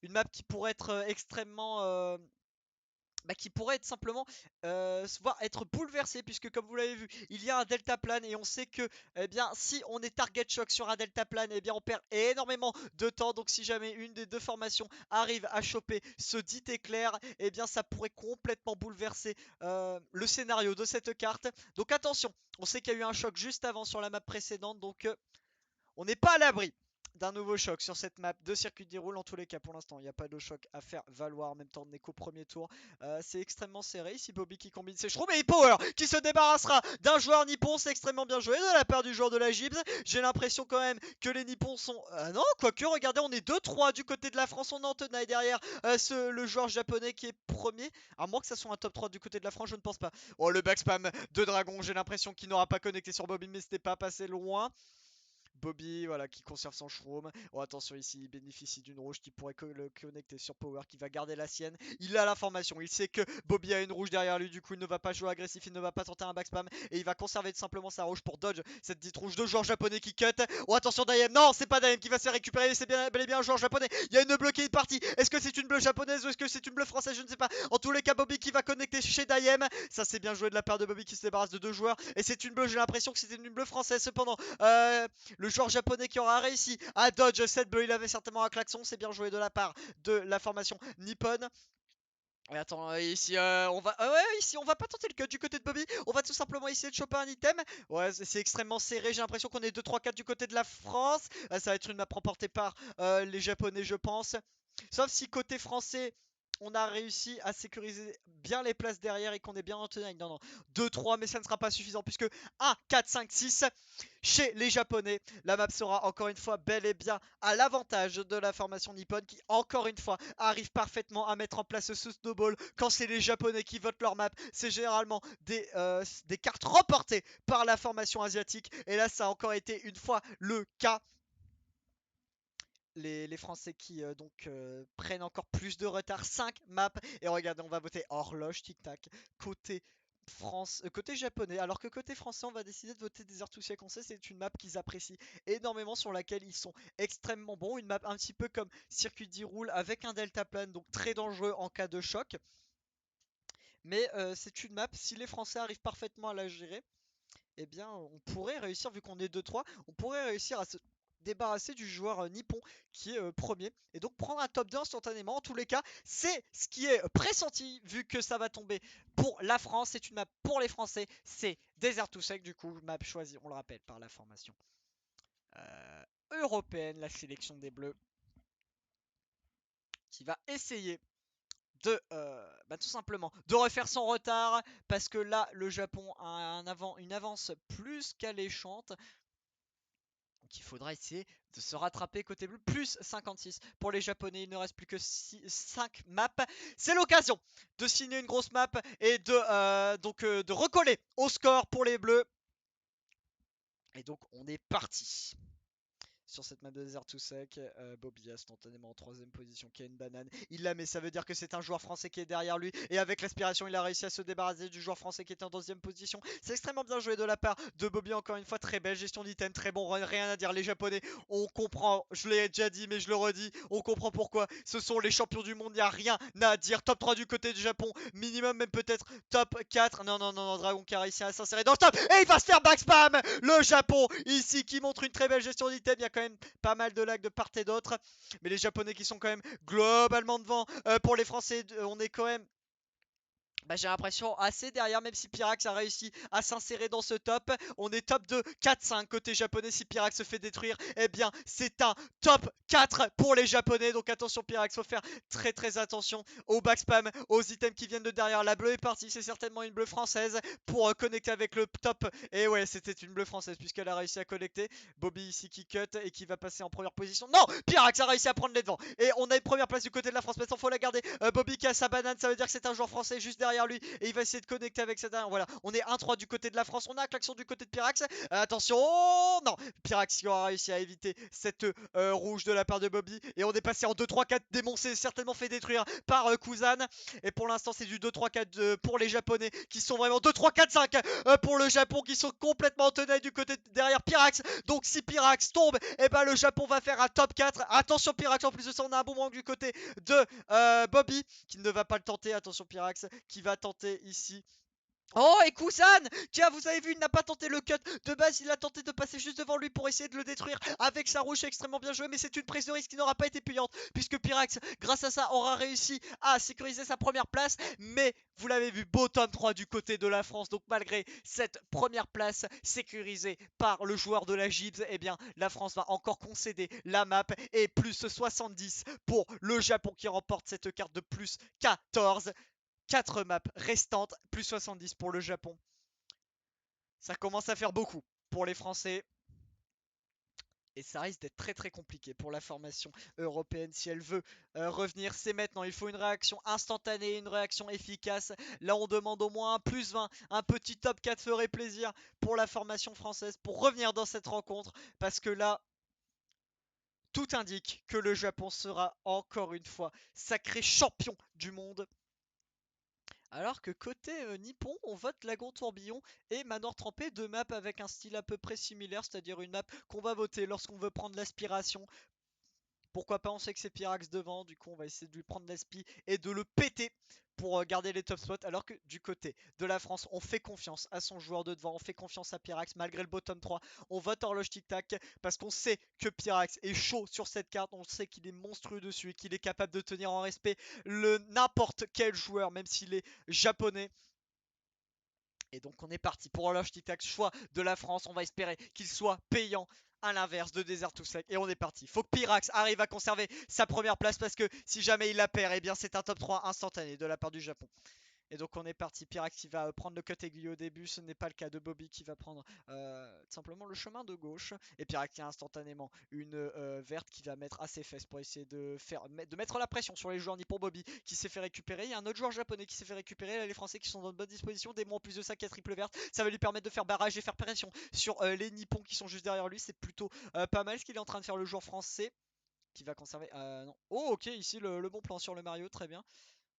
Une map qui pourrait être extrêmement qui pourrait être simplement voire être bouleversé, puisque comme vous l'avez vu, il y a un deltaplane et on sait que eh bien si on est target shock sur un deltaplane, eh bien on perd énormément de temps. Donc si jamais une des deux formations arrive à choper ce dit éclair, eh bien ça pourrait complètement bouleverser le scénario de cette carte. Donc attention, on sait qu'il y a eu un choc juste avant sur la map précédente, donc on n'est pas à l'abri d'un nouveau choc sur cette map de circuit d'Hyrule. En tous les cas, pour l'instant, il n'y a pas de choc à faire valoir. En même temps, on n'est qu'au premier tour. C'est extrêmement serré. Ici, Bobby qui combine ses shrooms et Power qui se débarrassera d'un joueur nippon. C'est extrêmement bien joué de la part du joueur de la Gibbs. J'ai l'impression quand même que les nippons sont... non, quoique, regardez, on est 2-3 du côté de la France. On est en tenaille derrière le joueur japonais qui est premier. À moins que ça soit un top 3 du côté de la France, je ne pense pas. Oh, le backspam de Dragon. J'ai l'impression qu'il n'aura pas connecté sur Bobby, mais c'était pas passé loin. Bobby, voilà, qui conserve son shroom. Oh, attention ici, il bénéficie d'une rouge qui pourrait le connecter sur Power, qui va garder la sienne. Il a l'information, il sait que Bobby a une rouge derrière lui, du coup il ne va pas jouer agressif, il ne va pas tenter un backspam et il va conserver tout simplement sa rouge pour dodge cette dite rouge de joueur japonais qui cut. Oh, attention Daem, non, c'est pas Daem qui va se faire récupérer, c'est bien, bel et bien un joueur japonais. Il y a une bleue qui est partie. Est-ce que c'est une bleue japonaise ou est-ce que c'est une bleue française? Je ne sais pas. En tous les cas, Bobby qui va connecter chez Daem. Ça, c'est bien joué de la part de Bobby qui se débarrasse de deux joueurs. Et c'est une bleue, j'ai l'impression que c'était une bleue française. Cependant, le joueur japonais qui aura réussi à dodge cette bleue, il avait certainement un klaxon, c'est bien joué de la part de la formation Nippon. Et attends, ici on va ouais, ici on va pas tenter le cut du côté de Bobby, on va tout simplement essayer de choper un item. Ouais, c'est extrêmement serré, j'ai l'impression qu'on est 2 3 4 du côté de la France. Ça va être une map remportée par les japonais, je pense. Sauf si côté français, on a réussi à sécuriser bien les places derrière et qu'on est bien en tenaille. Non, non, 2-3, mais ça ne sera pas suffisant puisque 1, 4, 5, 6 chez les Japonais. La map sera encore une fois bel et bien à l'avantage de la formation Nippon qui, encore une fois, arrive parfaitement à mettre en place ce snowball. Quand c'est les Japonais qui votent leur map, c'est généralement des cartes remportées par la formation asiatique. Et là, ça a encore été une fois le cas. Les Français qui prennent encore plus de retard, 5 maps. Et regardez, on va voter horloge, tic-tac, côté côté japonais, alors que côté français, on va décider de voter Desert to Siècle. On sait c'est une map qu'ils apprécient énormément, sur laquelle ils sont extrêmement bons. Une map un petit peu comme Circuit d'Hyrule avec un deltaplane, donc très dangereux en cas de choc. Mais c'est une map, si les Français arrivent parfaitement à la gérer, eh bien on pourrait réussir, vu qu'on est 2-3, on pourrait réussir à se débarrasser du joueur nippon qui est premier, et donc prendre un top 2 instantanément. En tous les cas, c'est ce qui est pressenti, vu que ça va tomber pour la France. C'est une map pour les Français, c'est Desert to Sec, du coup map choisie, on le rappelle, par la formation européenne, la sélection des Bleus, qui va essayer de tout simplement de refaire son retard, parce que là le Japon a une avance plus qu'alléchante. Donc il faudra essayer de se rattraper côté bleu. Plus 56 pour les Japonais. Il ne reste plus que 5 maps. C'est l'occasion de signer une grosse map et de recoller au score pour les bleus. Et donc on est parti sur cette map de Desert to Sec. Bobby instantanément en 3ème position, qui a une banane. Il la met, ça veut dire que c'est un joueur français qui est derrière lui. Et avec l'aspiration, il a réussi à se débarrasser du joueur français qui était en 2ème position. C'est extrêmement bien joué de la part de Bobby, encore une fois. Très belle gestion d'item, très bon run, rien à dire. Les Japonais, on comprend, je l'ai déjà dit, mais je le redis, on comprend pourquoi. Ce sont les champions du monde, il n'y a rien à dire. Top 3 du côté du Japon, minimum, même peut-être top 4. Non, non, non, non, Dragon qui a réussi à s'insérer dans le top. Et il va se faire back spam. Le Japon, ici, qui montre une très belle gestion d'item. Il y a quand même pas mal de lags de part et d'autre, mais les Japonais qui sont quand même globalement devant. Pour les Français, on est quand même, j'ai l'impression assez derrière, même si Pyrax a réussi à s'insérer dans ce top. On est top 2, 4-5 côté japonais. Si Pyrax se fait détruire, eh bien c'est un top 4 pour les Japonais. Donc attention Pyrax, faut faire très très attention au backspam, aux items qui viennent de derrière. La bleue est partie, c'est certainement une bleue française pour connecter avec le top. Et ouais, c'était une bleue française puisqu'elle a réussi à connecter. Bobby ici qui cut et qui va passer en première position. Non, Pyrax a réussi à prendre les devants. Et on a une première place du côté de la France. Maintenant, faut la garder. Bobby qui a sa banane, ça veut dire que c'est un joueur français juste derrière lui. Et il va essayer de connecter avec cette dernière. Voilà, on est 1-3 du côté de la France. On a un klaxon du côté de Pyrax. Attention, oh, non, Pyrax qui aura réussi à éviter cette rouge de la part de Bobby. Et on est passé en 2-3-4. Démon s'est certainement fait détruire par Kuzan. Et pour l'instant, c'est du 2-3-4 pour les Japonais qui sont vraiment 2-3-4-5 pour le Japon, qui sont complètement en tenaille du côté derrière Pyrax. Donc si Pyrax tombe, et ben le Japon va faire un top 4. Attention Pyrax, en plus de ça, on a un bon manque du côté de Bobby qui ne va pas le tenter. Attention Pyrax qui va tenter ici. Oh, et Kusan! Tiens, vous avez vu, il n'a pas tenté le cut. De base, il a tenté de passer juste devant lui pour essayer de le détruire avec sa rouge extrêmement bien jouée. Mais c'est une prise de risque qui n'aura pas été payante, puisque Pyrax, grâce à ça, aura réussi à sécuriser sa première place. Mais vous l'avez vu, bottom 3 du côté de la France. Donc malgré cette première place sécurisée par le joueur de la Gibbs, eh bien la France va encore concéder la map. Et plus 70 pour le Japon, qui remporte cette carte de plus 14. 4 maps restantes, plus 70 pour le Japon. Ça commence à faire beaucoup pour les Français. Et ça risque d'être très très compliqué pour la formation européenne si elle veut revenir. C'est maintenant, il faut une réaction instantanée, une réaction efficace. Là on demande au moins un plus 20, un petit top 4 ferait plaisir pour la formation française pour revenir dans cette rencontre. Parce que là, tout indique que le Japon sera encore une fois sacré champion du monde. Alors que côté Nippon, on vote Lagon Tourbillon et Manoir Trempé, deux maps avec un style à peu près similaire, c'est-à-dire une map qu'on va voter lorsqu'on veut prendre l'aspiration. Pourquoi pas, on sait que c'est Pyrax devant, du coup on va essayer de lui prendre l'aspi et de le péter pour garder les top spots. Alors que du côté de la France, on fait confiance à son joueur de devant, on fait confiance à Pyrax malgré le bottom 3. On vote horloge tic-tac parce qu'on sait que Pyrax est chaud sur cette carte, on sait qu'il est monstrueux dessus et qu'il est capable de tenir en respect n'importe quel joueur, même s'il est japonais. Et donc on est parti pour horloge tic-tac, choix de la France. On va espérer qu'il soit payant à l'inverse de Desert to Sec. Et on est parti. Faut que Pyrax arrive à conserver sa première place, parce que si jamais il la perd, eh bien c'est un top 3 instantané de la part du Japon. Et donc on est parti. Pyrax qui va prendre le cut aiguille au début. Ce n'est pas le cas de Bobby qui va prendre simplement le chemin de gauche. Et Pyrax qui a instantanément une verte qui va mettre à ses fesses pour essayer de mettre la pression sur les joueurs nippons. Bobby qui s'est fait récupérer. Il y a un autre joueur japonais qui s'est fait récupérer. Là, les Français qui sont dans de bonnes dispositions. Démon en plus de ça qui a triple verte. Ça va lui permettre de faire barrage et faire pression sur les nippons qui sont juste derrière lui. C'est plutôt pas mal ce qu'il est en train de faire, le joueur français. Qui va conserver. Non. Oh, ok, ici le bon plan sur le Mario. Très bien.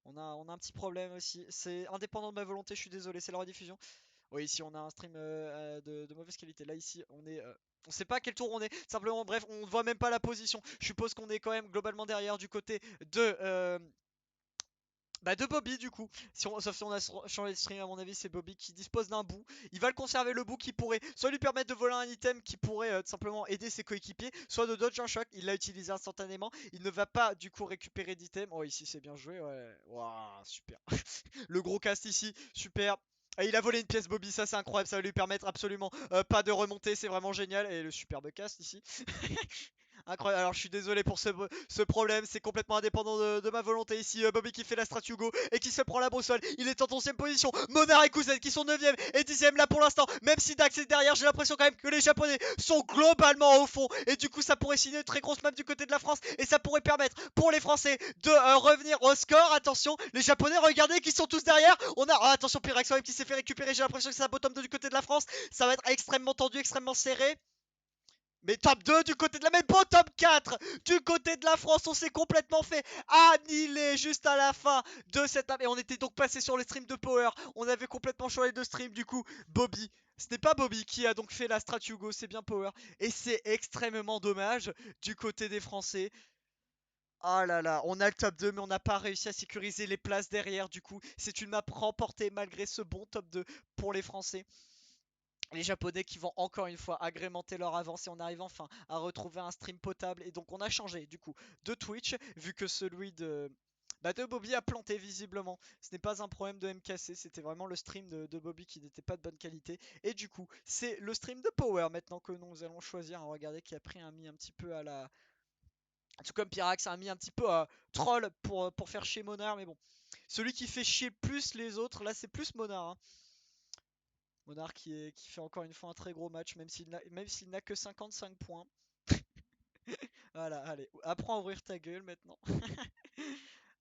On a un petit problème aussi. C'est indépendant de ma volonté, je suis désolé, c'est la rediffusion. Oui, ici on a un stream de mauvaise qualité. Là, ici, on sait pas à quel tour on est. Simplement, bref, on ne voit même pas la position. Je suppose qu'on est quand même globalement derrière du côté de Bobby du coup. Sauf si on a changé de stream, à mon avis, c'est Bobby qui dispose d'un bout. Il va le conserver, le bout qui pourrait soit lui permettre de voler un item qui pourrait tout simplement aider ses coéquipiers, soit de dodge un choc. Il l'a utilisé instantanément. Il ne va pas du coup récupérer d'item. Oh, ici c'est bien joué, ouais. Waouh, super. Le gros cast ici, super. Et il a volé une pièce Bobby, ça c'est incroyable, ça va lui permettre absolument pas de remonter, c'est vraiment génial. Et le superbe cast ici. Incroyable. Alors je suis désolé pour ce problème, c'est complètement indépendant de ma volonté ici. Bobby qui fait la strat Hugo et qui se prend la boussole. Il est en 11ème position. Monar et Kuzen qui sont 9ème et 10ème là pour l'instant. Même si Dax est derrière, j'ai l'impression quand même que les Japonais sont globalement au fond. Et du coup, ça pourrait signer une très grosse map du côté de la France. Et ça pourrait permettre pour les Français de revenir au score. Attention, les Japonais, regardez qui sont tous derrière. On a. Ah, attention, Pyrex quand même qui s'est fait récupérer. J'ai l'impression que c'est un bottom 2 du côté de la France. Ça va être extrêmement tendu, extrêmement serré. Mais top 2 du côté de la même pas top 4 du côté de la France, on s'est complètement fait annihiler juste à la fin de cette map. Et on était donc passé sur le stream de Power. On avait complètement changé de stream du coup. Bobby. Ce n'est pas Bobby qui a donc fait la strat Hugo, c'est bien Power. Et c'est extrêmement dommage du côté des Français. Ah là là, on a le top 2 mais on n'a pas réussi à sécuriser les places derrière du coup. C'est une map remportée malgré ce bon top 2 pour les Français. Les Japonais qui vont encore une fois agrémenter leur avance et on arrive enfin à retrouver un stream potable. Et donc on a changé du coup de Twitch vu que celui de Bobby a planté visiblement. Ce n'est pas un problème de MKC, c'était vraiment le stream de Bobby qui n'était pas de bonne qualité. Et du coup, c'est le stream de Power maintenant que nous allons choisir. Regardez qui a pris un petit peu à la. Tout comme Pyrax a mis un petit peu à troll pour faire chier Monard. Mais bon, celui qui fait chier plus les autres, là c'est plus Monard, hein. Monarch qui fait encore une fois un très gros match, même s'il n'a que 55 points. Voilà, allez, apprends à ouvrir ta gueule maintenant.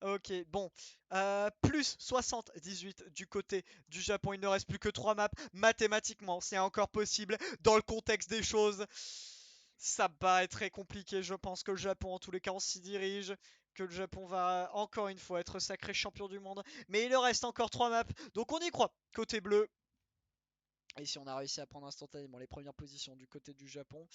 Ok, bon. Plus 78 du côté du Japon. Il ne reste plus que 3 maps. Mathématiquement, c'est encore possible. Dans le contexte des choses, ça va être très compliqué. Je pense que le Japon, en tous les cas, on s'y dirige. Que le Japon va encore une fois être sacré champion du monde. Mais il leur reste encore 3 maps. Donc on y croit. Côté bleu, et si on a réussi à prendre instantanément les premières positions du côté du Japon.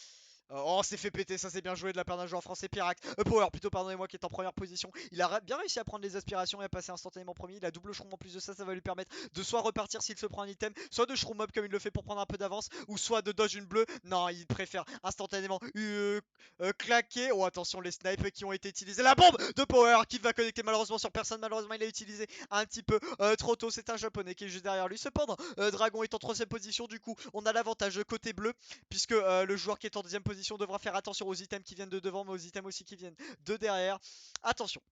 Oh, c'est fait péter, ça c'est bien joué de la part d'un joueur français Pyrax. Power plutôt, pardonnez-moi, qui est en première position. Il a bien réussi à prendre les aspirations et à passer instantanément premier. Il a double shroom en plus de ça, ça va lui permettre de soit repartir s'il se prend un item, soit de shroom up comme il le fait pour prendre un peu d'avance, ou soit de dodge une bleue. Non, il préfère instantanément claquer. Oh, attention, les snipes qui ont été utilisés. La bombe de Power qui va connecter malheureusement sur personne. Malheureusement, il a utilisé un petit peu trop tôt. C'est un japonais qui est juste derrière lui. Cependant, Dragon est en troisième position. Du coup, on a l'avantage côté bleu puisque le joueur qui est en deuxième position devra faire attention aux items qui viennent de devant, mais aux items aussi qui viennent de derrière. Attention.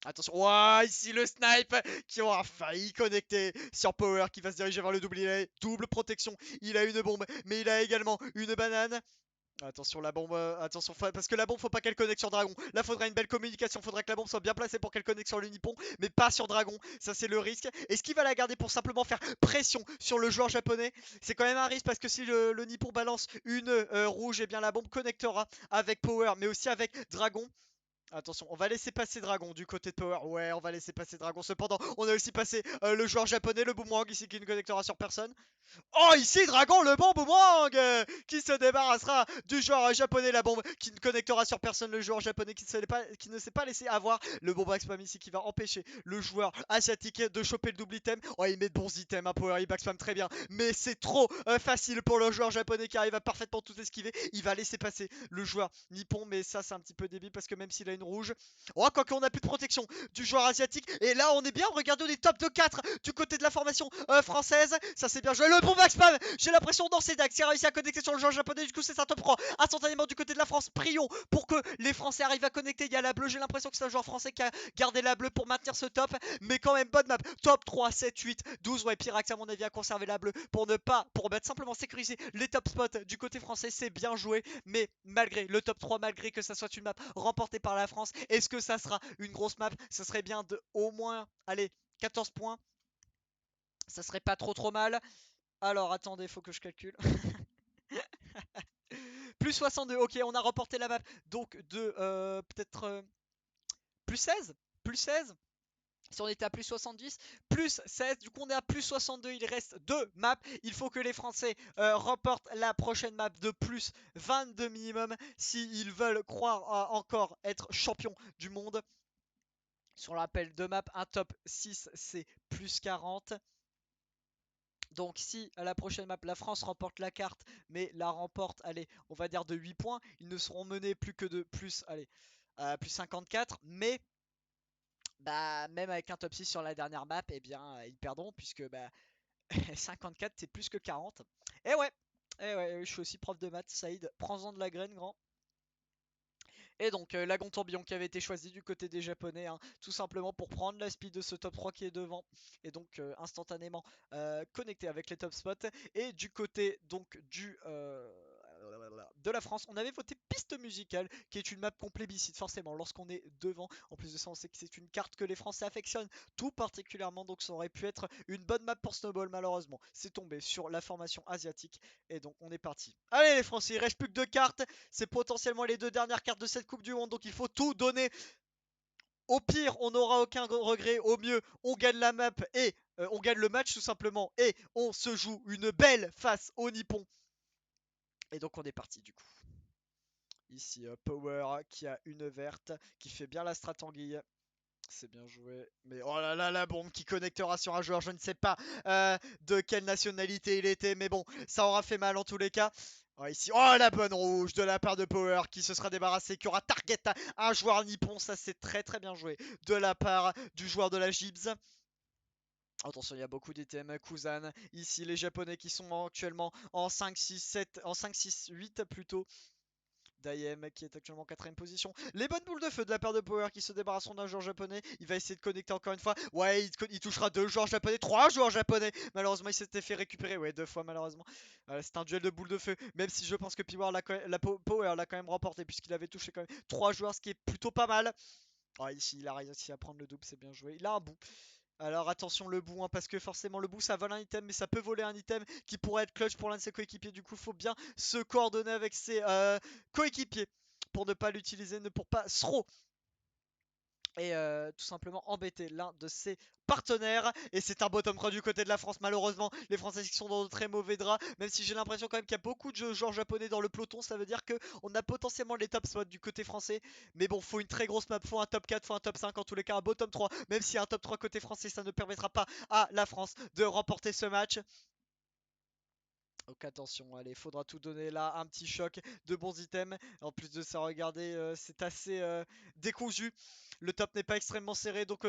Attention, ouah, ici le snipe qui aura failli connecter sur Power qui va se diriger vers le double. Double protection, il a une bombe, mais il a également une banane. Attention la bombe, attention parce que la bombe faut pas qu'elle connecte sur Dragon. Là faudrait une belle communication, faudrait que la bombe soit bien placée pour qu'elle connecte sur le Nippon, mais pas sur Dragon. Ça c'est le risque. Est-ce qu'il va la garder pour simplement faire pression sur le joueur japonais? C'est quand même un risque parce que si le Nippon balance une rouge, et bien la bombe connectera avec Power, mais aussi avec Dragon. Attention, on va laisser passer Dragon du côté de Power. Ouais, on va laisser passer Dragon. Cependant, on a aussi passé le joueur japonais, le Boomerang ici qui ne connectera sur personne. Oh, ici, Dragon, le bon boomerang qui se débarrassera du joueur japonais, la bombe qui ne connectera sur personne, le joueur japonais qui ne s'est pas laissé avoir. Le bomb backspam ici qui va empêcher le joueur asiatique de choper le double item. Oh, il met de bons items, hein, Power, il backspam très bien. Mais c'est trop facile pour le joueur japonais qui arrive à parfaitement tout esquiver. Il va laisser passer le joueur nippon, mais ça, c'est un petit peu débile parce que même s'il a une rouge. Oh, quoique on a plus de protection du joueur asiatique. Et là, on est bien. Regardez, on est top de 4 du côté de la formation française. Ça, c'est bien joué. Le bon back spam. J'ai l'impression dans ces Dax. Il a réussi à connecter sur le joueur japonais. Du coup, c'est un top 3. Instantanément du côté de la France. Prions pour que les Français arrivent à connecter. Il y a la bleue. J'ai l'impression que c'est un joueur français qui a gardé la bleue pour maintenir ce top. Mais quand même, bonne map. Top 3, 7, 8, 12. Ouais, Pyrax, à mon avis, a conservé la bleue pour mettre simplement sécuriser les top spots du côté français. C'est bien joué. Mais malgré le top 3, malgré que ça soit une map remportée par la France, est-ce que ça sera une grosse map? Ça serait bien de au moins, allez, 14 points. Ça serait pas trop mal. Alors attendez, faut que je calcule. Plus 62, ok, on a remporté la map. Donc de peut-être plus 16. Plus 16. Si on était à plus 70, plus 16, du coup on est à plus 62, il reste 2 maps. Il faut que les Français remportent la prochaine map de plus 22 minimum s'ils veulent croire à encore être champion du monde. Si on l'appelle 2 maps, un top 6 c'est plus 40. Donc si à la prochaine map la France remporte la carte mais la remporte, allez, on va dire de 8 points, ils ne seront menés plus que de plus, allez, plus 54. Mais bah même avec un top 6 sur la dernière map, eh bien ils perdront puisque bah 54 c'est plus que 40. Et ouais, je suis aussi prof de maths, Saïd, prends-en de la graine grand. Et donc Lagon Tourbillon qui avait été choisi du côté des japonais, hein, tout simplement pour prendre la speed de ce top 3 qui est devant. Et donc instantanément connecté avec les top spots. Et du côté donc de la France, on avait voté piste musicale, qui est une map qu'on plébiscite forcément lorsqu'on est devant. En plus de ça, on sait que c'est une carte que les Français affectionnent tout particulièrement, donc ça aurait pu être une bonne map pour Snowball. Malheureusement, c'est tombé sur la formation asiatique. Et donc on est parti. Allez les Français, il reste plus que 2 cartes. C'est potentiellement les 2 dernières cartes de cette Coupe du Monde, donc il faut tout donner. Au pire, on n'aura aucun regret. Au mieux, on gagne la map et on gagne le match tout simplement. Et on se joue une belle face au Nippon. Et donc on est parti du coup. Ici, Power qui a une verte, qui fait bien la stratanguille. C'est bien joué. Mais oh là là, la bombe qui connectera sur un joueur, je ne sais pas de quelle nationalité il était. Mais bon, ça aura fait mal en tous les cas. Oh, ici, oh la bonne rouge de la part de Power qui se sera débarrassé, qui aura target un joueur nippon. Ça c'est très très bien joué de la part du joueur de la Gibbs. Attention, il y a beaucoup d'items. Kuzan, ici les japonais qui sont actuellement en 5, 6, 7, en 5, 6, 8 plutôt. Daiem qui est actuellement en 4ème position. Les bonnes boules de feu de la part de Power qui se débarrasseront d'un joueur japonais. Il va essayer de connecter encore une fois. Ouais, il touchera 2 joueurs japonais, 3 joueurs japonais. Malheureusement, il s'était fait récupérer. Ouais, 2 fois malheureusement. C'est un duel de boules de feu. Même si je pense que Power l'a quand même remporté puisqu'il avait touché quand même 3 joueurs, ce qui est plutôt pas mal. Oh, ici, il a réussi à prendre le double, c'est bien joué. Il a un bout. Alors attention le bout, hein, parce que forcément le bout ça vole un item, mais ça peut voler un item qui pourrait être clutch pour l'un de ses coéquipiers. Du coup, faut bien se coordonner avec ses coéquipiers pour ne pas l'utiliser, pour pas throw et tout simplement embêter l'un de ses partenaires. Et c'est un bottom 3 du côté de la France. Malheureusement, les Français qui sont dans de très mauvais draps, même si j'ai l'impression quand même qu'il y a beaucoup de joueurs japonais dans le peloton. Ça veut dire qu'on a potentiellement les top spots du côté français. Mais bon, faut une très grosse map, faut un top 4, faut un top 5, en tous les cas un bottom 3. Même si un top 3 côté français, ça ne permettra pas à la France de remporter ce match. Donc attention, allez, faudra tout donner là, un petit choc de bons items. En plus de ça, regardez, c'est assez décousu. Le top n'est pas extrêmement serré, donc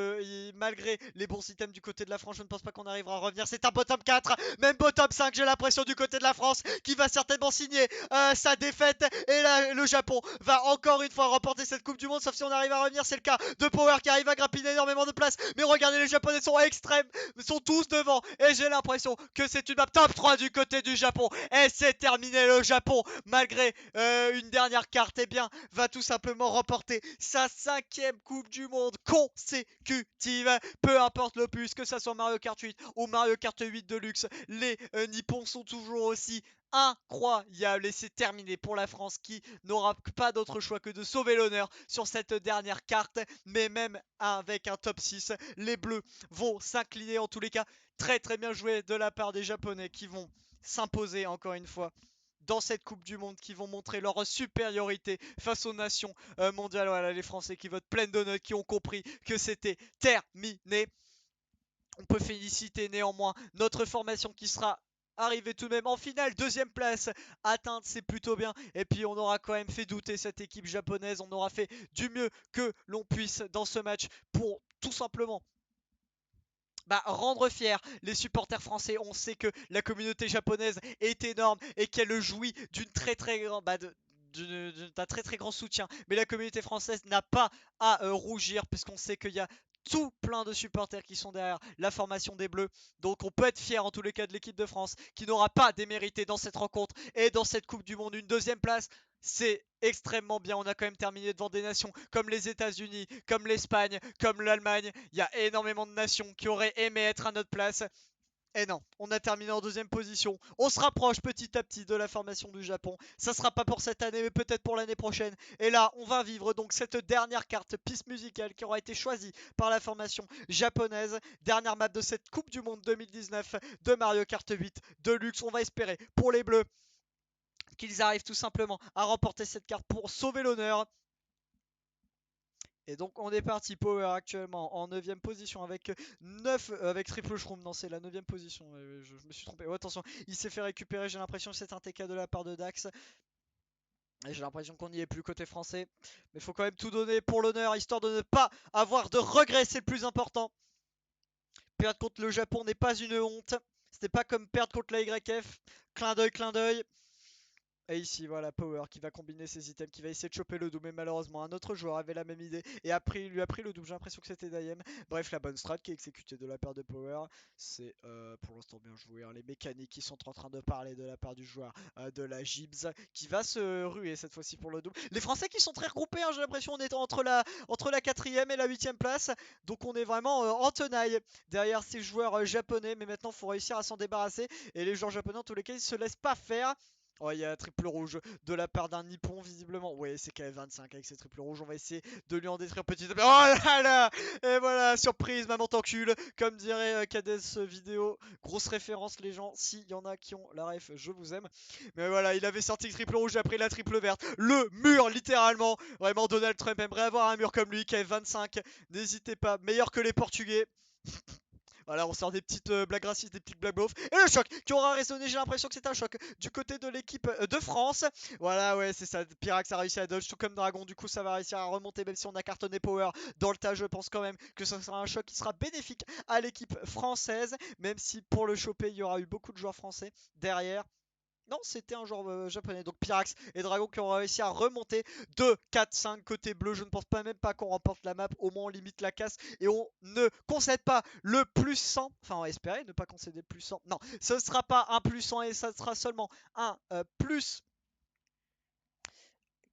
malgré les bons items du côté de la France, je ne pense pas qu'on arrivera à revenir. C'est un bottom 4, même bottom 5, j'ai l'impression du côté de la France, qui va certainement signer sa défaite. Et là, le Japon va encore une fois remporter cette Coupe du Monde, sauf si on arrive à revenir. C'est le cas de Power qui arrive à grappiner énormément de place. Mais regardez, les Japonais sont extrêmes, sont tous devant. Et j'ai l'impression que c'est une map top 3 du côté du Japon. Et c'est terminé, le Japon, malgré une dernière carte, eh bien, va tout simplement remporter sa 5ème Coupe du Monde consécutive. Peu importe l'opus, que ça soit Mario Kart 8 ou Mario Kart 8 Deluxe, les Nippons sont toujours aussi incroyable. Et c'est terminé pour la France qui n'aura pas d'autre choix que de sauver l'honneur sur cette dernière carte. Mais même avec un top 6, les Bleus vont s'incliner. En tous les cas, très très bien joué de la part des Japonais qui vont s'imposer encore une fois dans cette Coupe du Monde, qui vont montrer leur supériorité face aux nations mondiales. Voilà, les Français qui votent plein de notes, qui ont compris que c'était terminé. On peut féliciter néanmoins notre formation qui sera arrivée tout de même en finale, 2ème place atteinte, c'est plutôt bien. Et puis on aura quand même fait douter cette équipe japonaise, on aura fait du mieux que l'on puisse dans ce match pour tout simplement rendre fiers les supporters français. On sait que la communauté japonaise est énorme et qu'elle jouit d'une très très grande d'un très très grand soutien, mais la communauté française n'a pas à rougir, puisqu'on sait qu'il y a tout plein de supporters qui sont derrière la formation des Bleus. Donc on peut être fier en tous les cas de l'équipe de France, qui n'aura pas démérité dans cette rencontre et dans cette Coupe du Monde. Une 2ème place, c'est extrêmement bien. On a quand même terminé devant des nations comme les États-Unis, comme l'Espagne, comme l'Allemagne. Il y a énormément de nations qui auraient aimé être à notre place. Et non, on a terminé en deuxième position. On se rapproche petit à petit de la formation du Japon. Ça sera pas pour cette année, mais peut-être pour l'année prochaine. Et là, on va vivre donc cette dernière carte piste musicale qui aura été choisie par la formation japonaise. Dernière map de cette Coupe du Monde 2019 de Mario Kart 8 Deluxe. On va espérer pour les Bleus qu'ils arrivent tout simplement à remporter cette carte pour sauver l'honneur. Et donc on est parti, Power actuellement en 9 position avec 9 avec Triple Shroom. Non, c'est la 9 position, je me suis trompé. Oh, attention, il s'est fait récupérer, j'ai l'impression que c'est un TK de la part de Dax. Et j'ai l'impression qu'on n'y est plus côté français. Mais il faut quand même tout donner pour l'honneur, histoire de ne pas avoir de regrets, c'est le plus important. Perdre contre le Japon n'est pas une honte. C'était pas comme perdre contre la YF. Clin d'œil, clin d'œil. Et ici, voilà, Power qui va combiner ses items, qui va essayer de choper le double. Mais malheureusement, un autre joueur avait la même idée et il lui a pris le double. J'ai l'impression que c'était Dayem. Bref, la bonne strat qui est exécutée de la part de Power. C'est pour l'instant bien joué, hein. Les mécaniques qui sont en train de parler de la part du joueur de la Gibbs qui va se ruer cette fois-ci pour le double. Les Français qui sont très regroupés, hein, j'ai l'impression, on est entre la 4ème et la 8ème place. Donc on est vraiment en tenaille derrière ces joueurs japonais. Mais maintenant, il faut réussir à s'en débarrasser. Et les joueurs japonais, en tous les cas, ils se laissent pas faire. Oh, il y a un triple rouge de la part d'un Nippon, visiblement. Ouais, c'est KF25 avec ses triples rouges. On va essayer de lui en détruire petit à petit. Oh là là! Et voilà, surprise, maman t'encule. Comme dirait Cadès vidéo. Grosse référence, les gens. S'il y en a qui ont la ref, je vous aime. Mais voilà, il avait sorti le triple rouge après la triple verte. Le mur, littéralement. Vraiment, Donald Trump aimerait avoir un mur comme lui. KF25, n'hésitez pas. Meilleur que les Portugais. Voilà, on sort des petites blagues racistes, des petites blagues beaufs. Et le choc qui aura résonné, j'ai l'impression que c'est un choc du côté de l'équipe de France. Voilà, ouais, c'est ça. Pyrax a réussi à dodge, tout comme Dragon. Du coup, ça va réussir à remonter, même si on a cartonné Power dans le tas. Je pense quand même que ce sera un choc qui sera bénéfique à l'équipe française. Même si pour le choper, il y aura eu beaucoup de joueurs français derrière. Non, c'était un joueur japonais. Donc Pyrax et Dragon qui ont réussi à remonter 2, 4, 5 côté bleu. Je ne pense pas même pas qu'on remporte la map. Au moins on limite la casse et on ne concède pas le plus 100. Enfin, on va espérer ne pas concéder plus 100. Non, ce ne sera pas un plus 100 et ça sera seulement un plus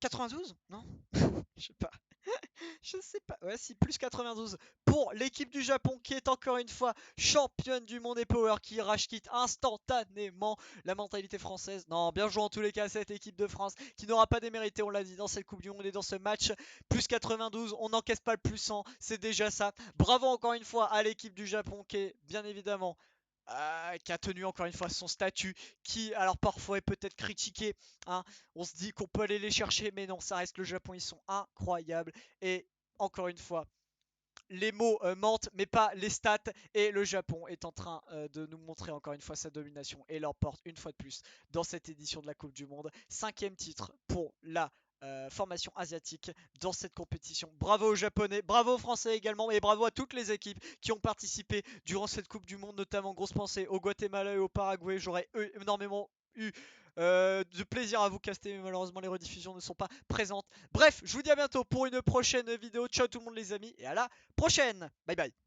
92. Non, je sais pas. Je sais pas. Ouais, si, plus 92 pour l'équipe du Japon qui est encore une fois championne du monde et Power qui rage quitte instantanément la mentalité française. Non, bien joué en tous les cas cette équipe de France qui n'aura pas démérité, on l'a dit dans cette Coupe du Monde et dans ce match. Plus 92, on n'encaisse pas le plus 100, c'est déjà ça. Bravo encore une fois à l'équipe du Japon qui est bien évidemment qui a tenu encore une fois son statut, qui alors parfois est peut-être critiqué, hein. On se dit qu'on peut aller les chercher, mais non, ça reste le Japon, ils sont incroyables. Et encore une fois, les mots mentent, mais pas les stats. Et le Japon est en train de nous montrer encore une fois sa domination et l'emporte une fois de plus dans cette édition de la Coupe du Monde. 5ème titre pour la formation asiatique dans cette compétition. Bravo aux Japonais, bravo aux Français également et bravo à toutes les équipes qui ont participé durant cette Coupe du Monde, notamment grosse pensée au Guatemala et au Paraguay. J'aurais énormément eu de plaisir à vous caster, mais malheureusement les rediffusions ne sont pas présentes. Bref, je vous dis à bientôt pour une prochaine vidéo. Ciao tout le monde les amis et à la prochaine. Bye bye.